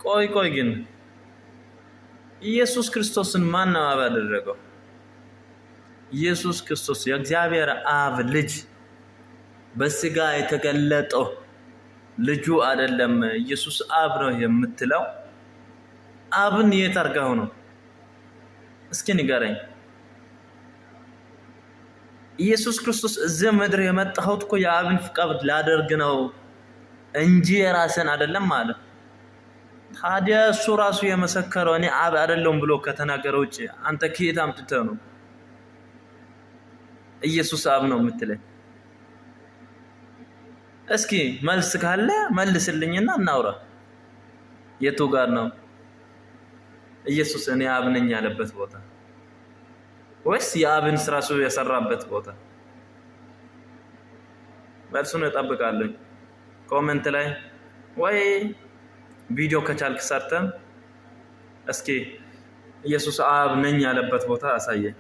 ቆይ ግን ኢየሱስ ክርስቶስን ማን ነው አብ ያደረገው? ኢየሱስ ክርስቶስ የእግዚአብሔር አብ ልጅ በስጋ የተገለጠው ልጁ አይደለም። ኢየሱስ አብ ነው የምትለው አብን የት አርጋው ነው? እስኪ ንገረኝ። ኢየሱስ ክርስቶስ እዚህ ምድር የመጣው እኮ የአብን ፍቃድ ላደርግ ነው እንጂ የራስን አይደለም ማለት። ታዲያ እሱ ራሱ የመሰከረው እኔ አብ አይደለም ብሎ ከተናገረ ውጪ አንተ ከየት አምጥተህ ነው ኢየሱስ አብ ነው የምትለኝ? እስኪ መልስ ካለ መልስልኝና እናውራ። የቱ ጋር ነው ኢየሱስ እኔ አብ ነኝ ያለበት ቦታ? ወይስ የአብን ስራ እሱ የሰራበት ቦታ? መልሱን እጠብቃለሁ ኮሜንት ላይ ወይ ቪዲዮ ከቻልክ ሰርተህ እስኪ ኢየሱስ አብ ነኝ ያለበት ቦታ አሳየኝ።